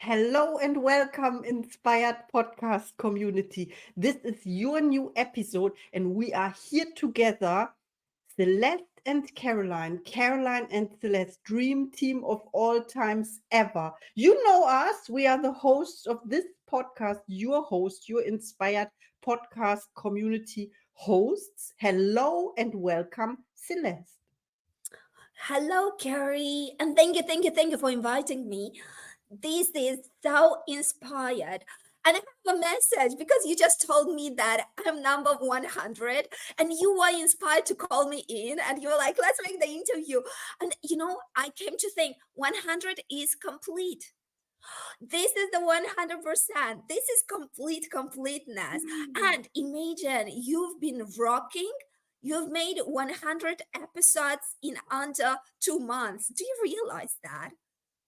Hello and welcome, Inspired Podcast community. This is your new episode, and we are here together, Celeste and Caroline. Caroline and Celeste, dream team of all times ever. You know us, we are the hosts of this podcast, your host, your Inspired Podcast community hosts. Hello and welcome, Celeste. Hello, Carrie, and thank you for inviting me. This is so inspired. And I have a message because you just told me that I'm number 100 and you were inspired to call me in and you were like, let's make the interview. And I came to think 100 is complete. This is the 100%. This is completeness. And imagine you've been rocking. You've made 100 episodes in under 2 months. Do you realize that?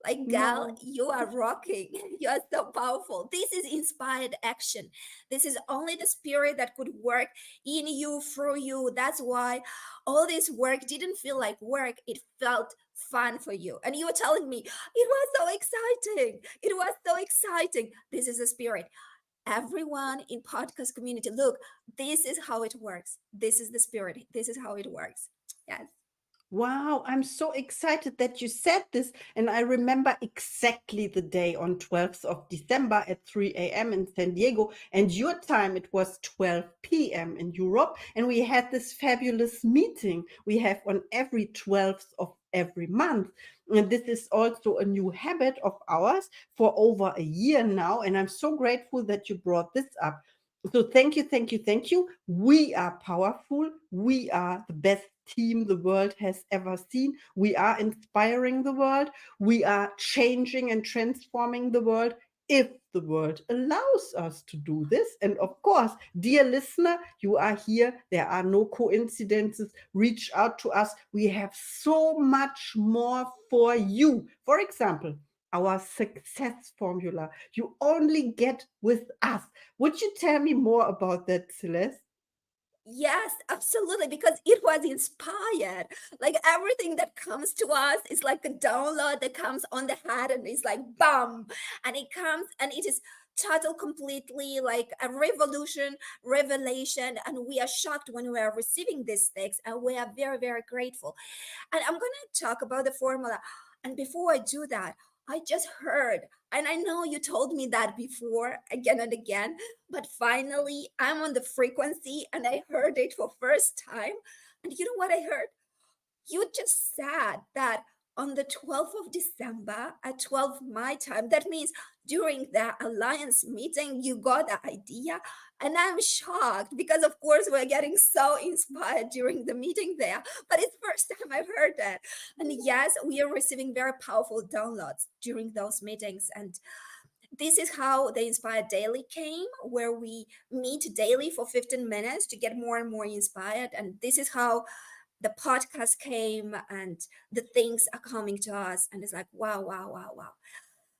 Like, gal, No. you are rocking. You are so powerful. This is inspired action. This is only the spirit that could work in you, through you. That's why all this work didn't feel like work. It felt fun for you. And you were telling me, it was so exciting. It was so exciting. This is the spirit. Everyone in podcast community, look, this is how it works. This is the spirit. This is how it works. Yes. Wow, I'm so excited that you said this. And I remember exactly the day on 12th of December at 3 a.m. in San Diego. And your time, it was 12 p.m. in Europe. And we had this fabulous meeting we have on every 12th of every month. And this is also a new habit of ours for over a year now. And I'm so grateful that you brought this up. So thank you, thank you, thank you. We are powerful. We are the best team the world has ever seen. We are inspiring the world. We are changing and transforming the world if the world allows us to do this. And of course, dear listener, you are here. There are no coincidences. Reach out to us. We have so much more for you. For example, our success formula you only get with us. Would you tell me more about that, Celeste? Yes, absolutely, because it was inspired. Like everything that comes to us is like a download that comes on the head and it's like bam, and it comes and it is total completely like a revolution, revelation, and we are shocked when we are receiving these things, and we are very, very grateful. And I'm gonna talk about the formula. And before I do that, I just heard, and I know you told me that before again and again, but finally I'm on the frequency and I heard it for first time. And you know what I heard? You just said that on the 12th of December at 12 my time. That means during the alliance meeting, you got the idea. And I'm shocked because, of course, we're getting so inspired during the meeting there. But it's first time I've heard that. And yes, we are receiving very powerful downloads during those meetings. And this is how the Inspired Daily came, where we meet daily for 15 minutes to get more and more inspired. And this is how the podcast came and the things are coming to us. And it's like, wow, wow, wow, wow.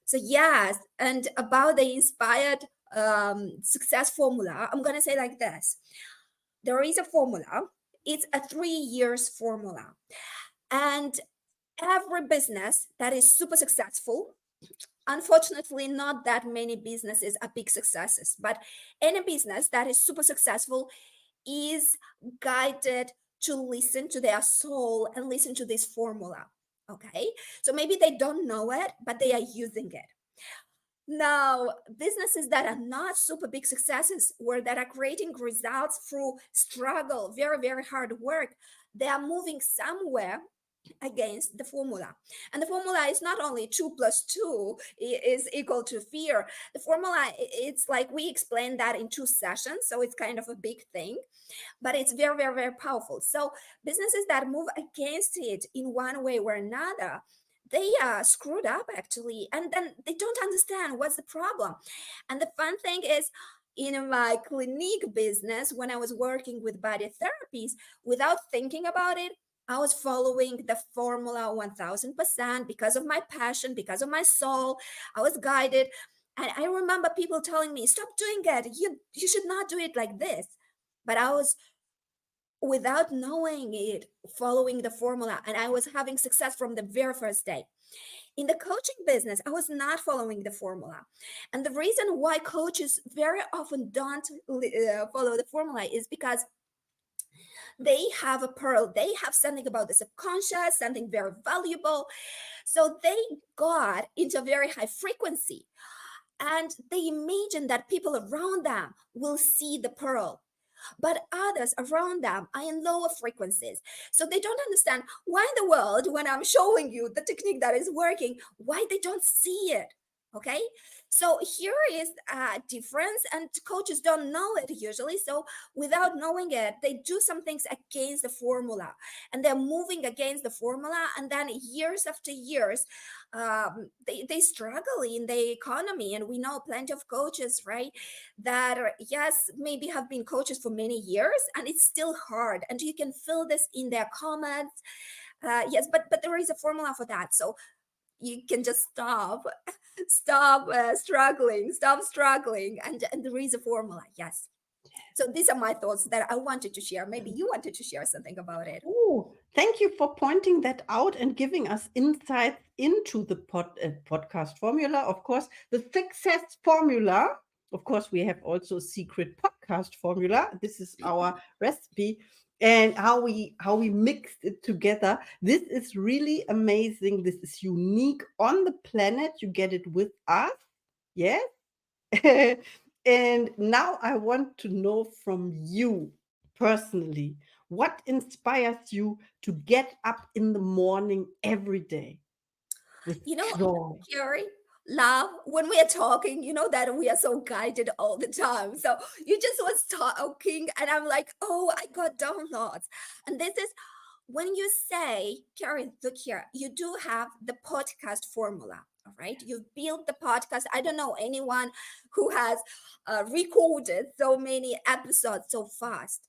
So, yes. And about the inspired success formula, I'm going to say like this. There is a formula. It's a 3 years formula. And every business that is super successful, unfortunately, not that many businesses are big successes, but any business that is super successful is guided to listen to their soul and listen to this formula. Okay. So maybe they don't know it, but they are using it. Now, businesses that are not super big successes or that are creating results through struggle, very, very hard work, they are moving somewhere against the formula. And the formula is not only 2 plus 2 is equal to fear. The formula, it's like we explained that in 2 sessions. So it's kind of a big thing, but it's very, very, very powerful. So businesses that move against it in one way or another, they are screwed up actually. And then they don't understand what's the problem. And the fun thing is, in my clinic business, when I was working with body therapies, without thinking about it, I was following the formula 1000% because of my passion, because of my soul. I was guided. And I remember people telling me, stop doing it. You should not do it like this. But I was, without knowing it, following the formula, and I was having success from the very first day. In the coaching business, I was not following the formula. And the reason why coaches very often don't follow the formula is because they have a pearl, they have something about the subconscious, something very valuable. So they got into a very high frequency, and they imagine that people around them will see the pearl, but others around them are in lower frequencies. So they don't understand why in the world, when I'm showing you the technique that is working, why they don't see it. Okay. So here is a difference, and coaches don't know it usually. So without knowing it, they do some things against the formula, and they're moving against the formula. And then years after years, they struggle in the economy. And we know plenty of coaches, right? That are, yes, maybe have been coaches for many years, and it's still hard, and you can feel this in their comments. Yes, but there is a formula for that, so you can just stop struggling, and there is a formula. Yes. So these are my thoughts that I wanted to share. Maybe you wanted to share something about it. Oh, thank you for pointing that out and giving us insights into the podcast formula. Of course, the success formula. Of course, we have also a secret podcast formula. This is our recipe, and how we mixed it together. This is really amazing. This is unique on the planet. You get it with us. Yes. And now I want to know from you personally, what inspires you to get up in the morning every day with You know, joy? Carrie, love, when we are talking, you know that we are so guided all the time. So you just was talking, and I'm like, oh, I got downloads. And this is when you say, Carrie, look here, you do have the podcast formula. All right. You've built the podcast. I don't know anyone who has recorded so many episodes so fast.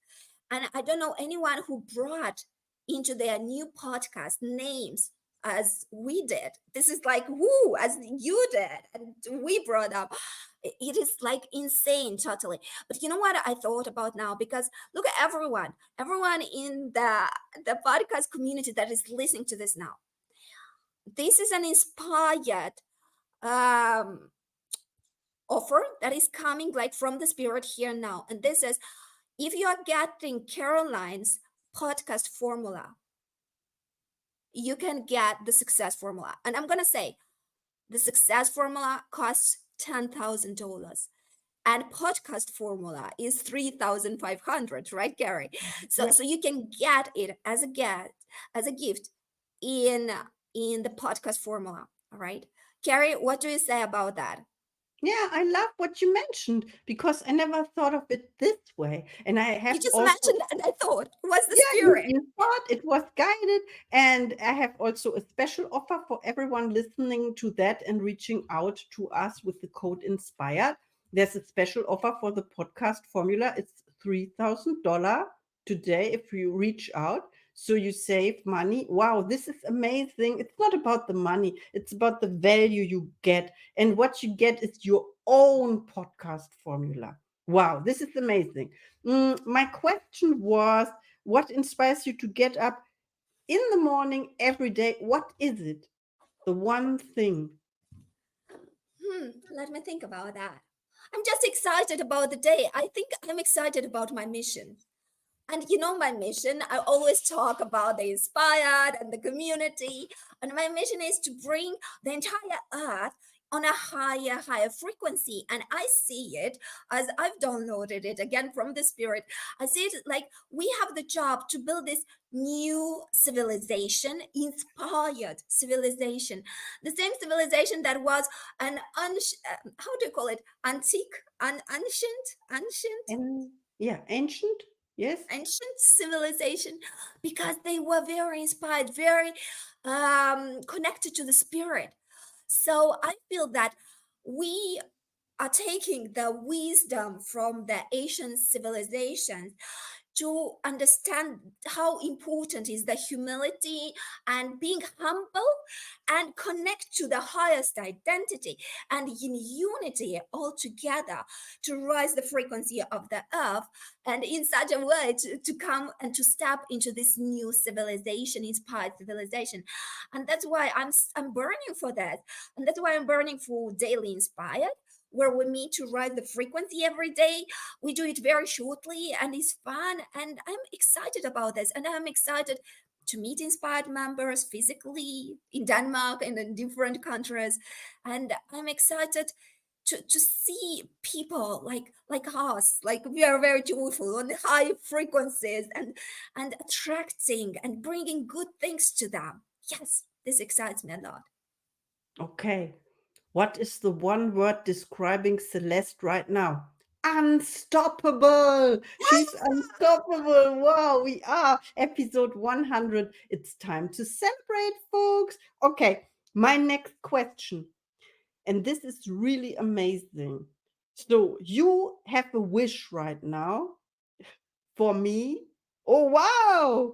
And I don't know anyone who brought into their new podcast names as we did. This is like, whoo, as you did, and we brought up. It is like insane, totally. But you know what I thought about now? Because look at everyone in the podcast community that is listening to this now. This is an inspired um, offer that is coming like from the spirit here now. And this is, if you are getting Caroline's podcast formula, you can get the success formula. And I'm going to say the success formula costs $10,000, and podcast formula is 3,500, right, Gary? So Yeah. so you can get it as a gift in in the podcast formula. All right. Carrie, what do you say about that? Yeah, I love what you mentioned because I never thought of it this way. And I You have just also, mentioned that, and I thought it was the yeah, you, spirit. you thought it was guided. And I have also a special offer for everyone listening to that and reaching out to us with the code INSPIRED. There's a special offer for the podcast formula. It's $3,000 today if you reach out. So you save money. Wow, this is amazing. It's not about the money, it's about the value you get. And what you get is your own podcast formula. Wow, this is amazing. My question was, what inspires you to get up in the morning every day? What is it? The one thing. Let me think about that. I'm just excited about the day. I think I'm excited about my mission. And you know, my mission, I always talk about the inspired and the community. And my mission is to bring the entire earth on a higher frequency. And I see it as I've downloaded it again from the spirit. I see it like we have the job to build this new civilization, inspired civilization, the same civilization that was an how do you call it, antique, ancient And yeah, ancient. Yes. ancient civilization, because they were very inspired, very connected to the spirit. So I feel that we are taking the wisdom from the ancient civilizations to understand how important is the humility and being humble and connect to the highest identity and in unity all together to rise the frequency of the earth and in such a way to come and to step into this new civilization, inspired civilization. And that's why I'm burning for that. And that's why I'm burning for daily inspired, where we meet to rise the frequency every day. We do it very shortly and it's fun. And I'm excited about this. And I'm excited to meet inspired members physically in Denmark and in different countries. And I'm excited to see people like us, like we are very joyful on high frequencies and attracting and bringing good things to them. Yes, this excites me a lot. Okay. What is the one word describing Celeste right now? Unstoppable. She's unstoppable. Wow, we are episode 100. It's time to celebrate, folks. Okay, my next question, and this is really amazing. So, you have a wish right now for me. Oh, wow.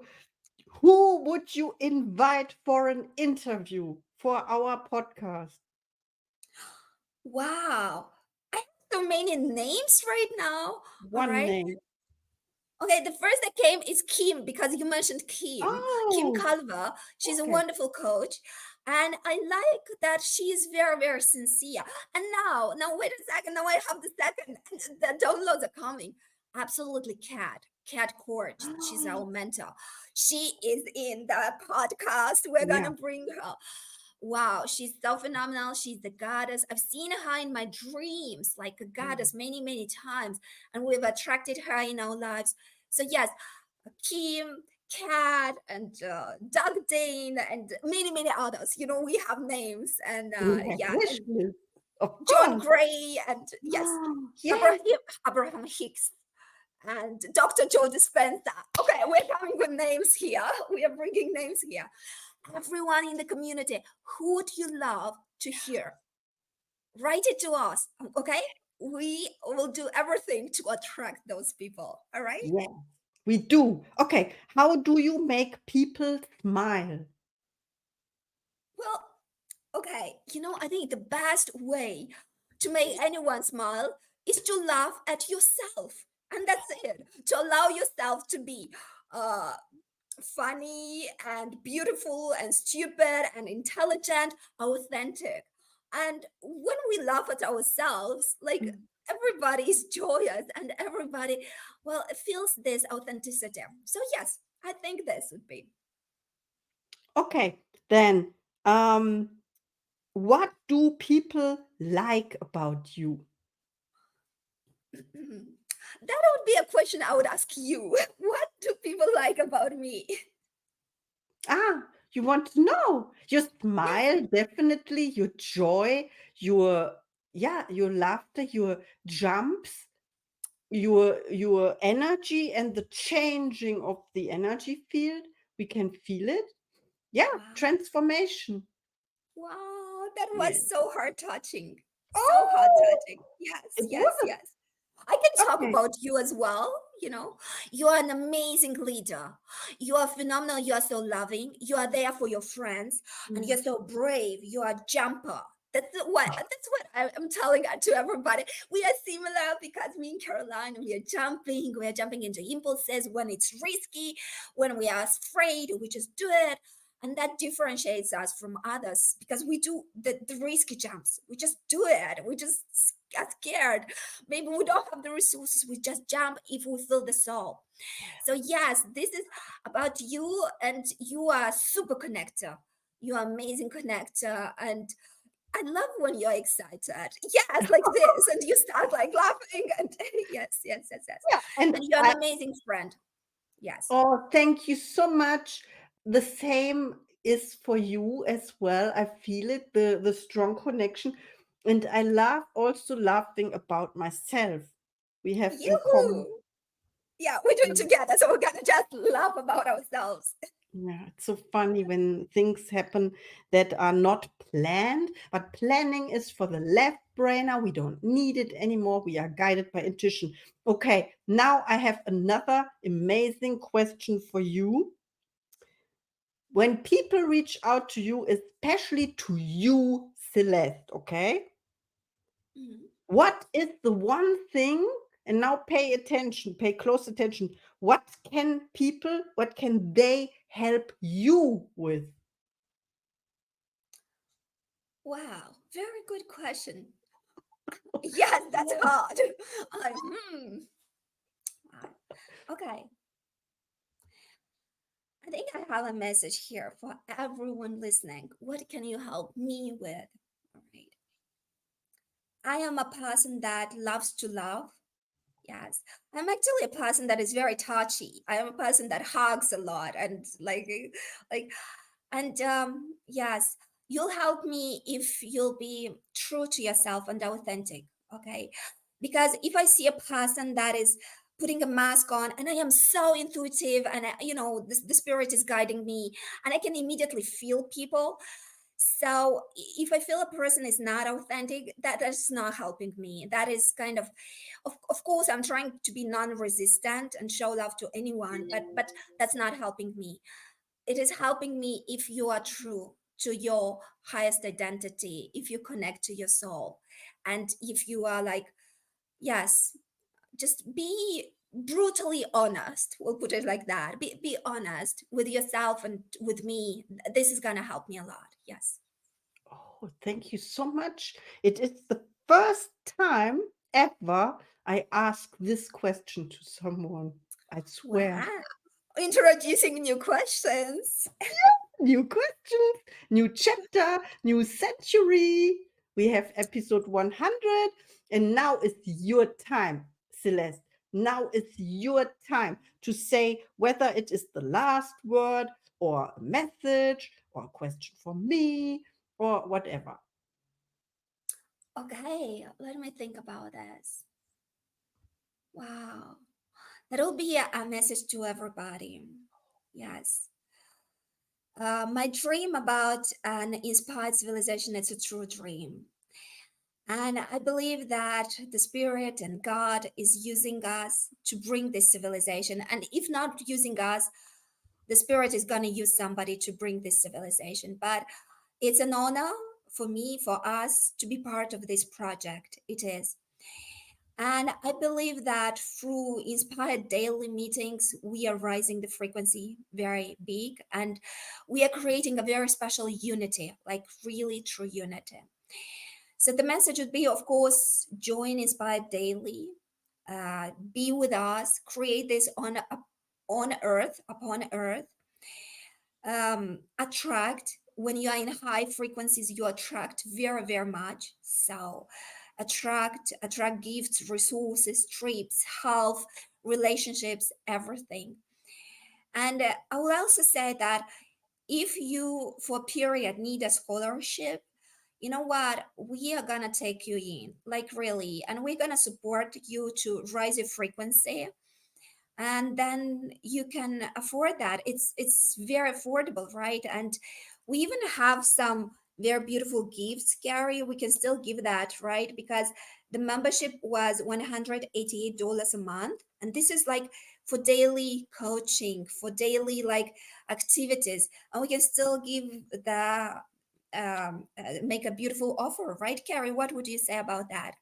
Who would you invite for an interview for our podcast? Wow. I have so many names right now. All One right. name. Okay, the first that came is Kim because you mentioned Kim. Kim Oh, Calva. She's a okay. wonderful coach. And I like that she is very, very sincere. And now wait a second. Now I have the second. The downloads are coming. Absolutely, Cat Court. She's our mentor. She is in the podcast. We're Yeah. gonna bring her. Wow, she's so phenomenal. She's the goddess. I've seen her in my dreams, like a Yeah. goddess, many, many times, and we've attracted her in our lives. So, yes, Kim, Kat, and Doug Dane, and many, many others. You know, we have names, and We have yeah, wish and list. Of John course. Gray, and yes, Yes. Abraham, Abraham Hicks, and Dr. Joe Dispenza. Okay, we're coming with names here. We are bringing names here. Everyone in the community, who would you love to hear? Write it to us, okay? We will do everything to attract those people, all right? Yes, we do. Okay. How do you make people smile? Well, okay, I think the best way to make anyone smile is to laugh at yourself. And that's it. To allow yourself to be uh funny and beautiful and stupid and intelligent, authentic. And when we laugh at ourselves, like Mm. everybody is joyous and everybody, well, feels this authenticity. So, yes, I think this would be. Okay. Then, what do people like about you? That would be a question I would ask you. What do people like about me? Ah, you want to know your Yes. smile, definitely, your joy, your, yeah, your laughter, your jumps, your energy and the changing of the energy field. We can feel it. Yeah, Wow. transformation. Wow. That Yeah. was so heart touching. So heart Oh, touching. Yes, it yes, was. yes. I can talk Okay. about you as well. You are an amazing leader. You are phenomenal. You are so loving. You are there for your friends, and Mm. you're so brave. You are a jumper. That's what I'm telling to everybody. We are similar because me and Caroline, we are jumping. We are jumping into impulses when it's risky, when we are afraid, we just do it. And that differentiates us from others because we do the risky jumps. We just do it. We just get scared. Maybe we don't have the resources. We just jump if we feel the soul. So yes, this is about you, and you are a super connector. You are amazing connector, and I love when you're excited. Yes, like this, and you start like laughing, and yes, yes, yes, yes. Yeah, and And you're an amazing friend. Yes. oh, thank you so much. The same is for you as well. I feel it, the strong connection. And I love also laughing about myself. We have in common. Yoo-hoo! Yeah, we do it together. So we're gonna just laugh about ourselves. Yeah, it's so funny when things happen that are not planned, but planning is for the left brainer. We don't need it anymore. We are guided by intuition. Okay, now I have another amazing question for you. When people reach out to you, especially to you, Celeste, okay? Mhm. What is the one thing, and now pay attention, pay close attention. What can they help you with? Wow, very good question. Yes, that's hard. I, hmm. Okay, I think I have a message here for everyone listening. What can you help me with? All right. I am a person that loves to love. Yes, I'm actually a person that is very touchy. I am a person that hugs a lot and like, and yes, you'll help me if you'll be true to yourself and authentic. Okay, because if I see a person that is putting a mask on and I am so intuitive and the spirit is guiding me and I can immediately feel people. So if I feel a person is not authentic, that's not helping me. That is kind of course I'm trying to be non-resistant and show love to anyone, but that's not helping me. It is helping me if you are true to your highest identity, if you connect to your soul, and if you are like, yes, just be brutally honest. We'll put it like that. Be honest with yourself and with me. This is gonna help me a lot. Yes. Oh, thank you so much. It is the first time ever I ask this question to someone. I swear. Wow. Introducing new questions. New questions, new chapter, new century. We have episode 100, and now it's your time, Celeste. Now it's your time to say whether it is the last word or a message or a question for me or whatever. Okay, let me think about this. Wow. That'll be a message to everybody. Yes. My dream about an inspired civilization is a true dream. And I believe that the Spirit and God is using us to bring this civilization. And if not using us, the Spirit is going to use somebody to bring this civilization. But it's an honor for me, for us to be part of this project. It is. And I believe that through inspired daily meetings, we are raising the frequency very big and we are creating a very special unity, like really true unity. So the message would be, of course, join Inspired Daily, be with us, create this on earth, upon earth, attract. When you are in high frequencies, you attract very, very much. So attract gifts, resources, trips, health, relationships, everything. And I will also say that if you for a period need a scholarship, you know what, we are gonna take you in, like really, and we're gonna support you to raise your frequency, and then you can afford that. It's very affordable, right? And we even have some very beautiful gifts, Gary. We can still give that, right? Because the membership was $188 a month, and this is like for daily coaching, for daily like activities, and we can still give the make a beautiful offer, right, Carrie? What would you say about that?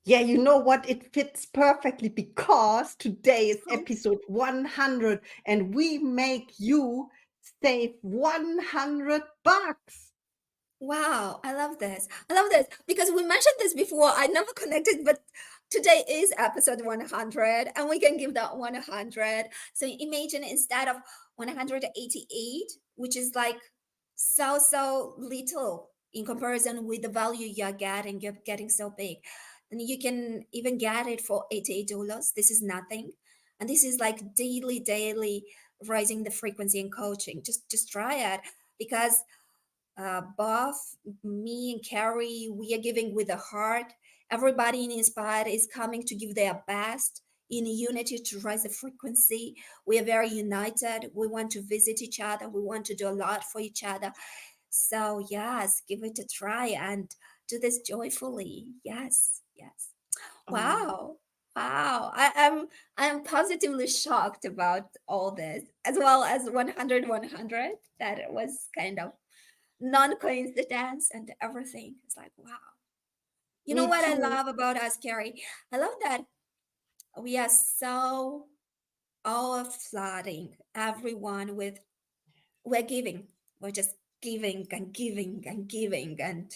Yeah, you know what? It fits perfectly because today is episode 100 and we make you save 100 bucks. Wow, I love this. I love this because we mentioned this before. I never connected, but today is episode 100 and we can give that 100. So imagine instead of 188, which is like so little in comparison with the value you're getting so big. And you can even get it for $88. This is nothing. And this is like daily raising the frequency and coaching. Just try it because Buff, me and Carrie, we are giving with the heart. Everybody in Inspired is coming to give their best. in unity to raise the frequency. We are very united. We want to visit each other. We want to do a lot for each other. So, yes, give it a try and do this joyfully. Yes, yes. Oh, Wow. Wow. I'm positively shocked about all this, as well as 100 100. That it was kind of non-coincidence and everything. It's like, wow. You know me what I too. love about us, Carrie? I love that we are so all flooding everyone with we're giving. We're just giving and giving and giving and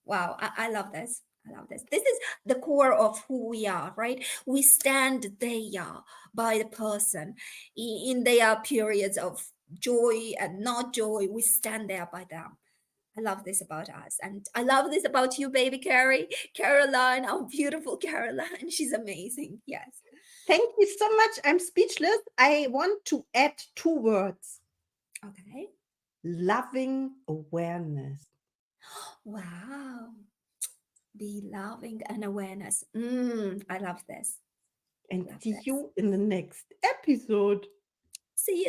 wow, I love this. I love this. This is the core of who we are, right? We stand there by the person in their periods of joy and not joy. We stand there by them. I love this about us. And I love this about you, baby Carrie. Caroline, our beautiful Caroline. She's amazing. Yes. Thank you so much. I'm speechless. I want to add two words: Okay. loving awareness. Wow. Be loving and awareness. I love this. And Love see this. you in the next episode. See you.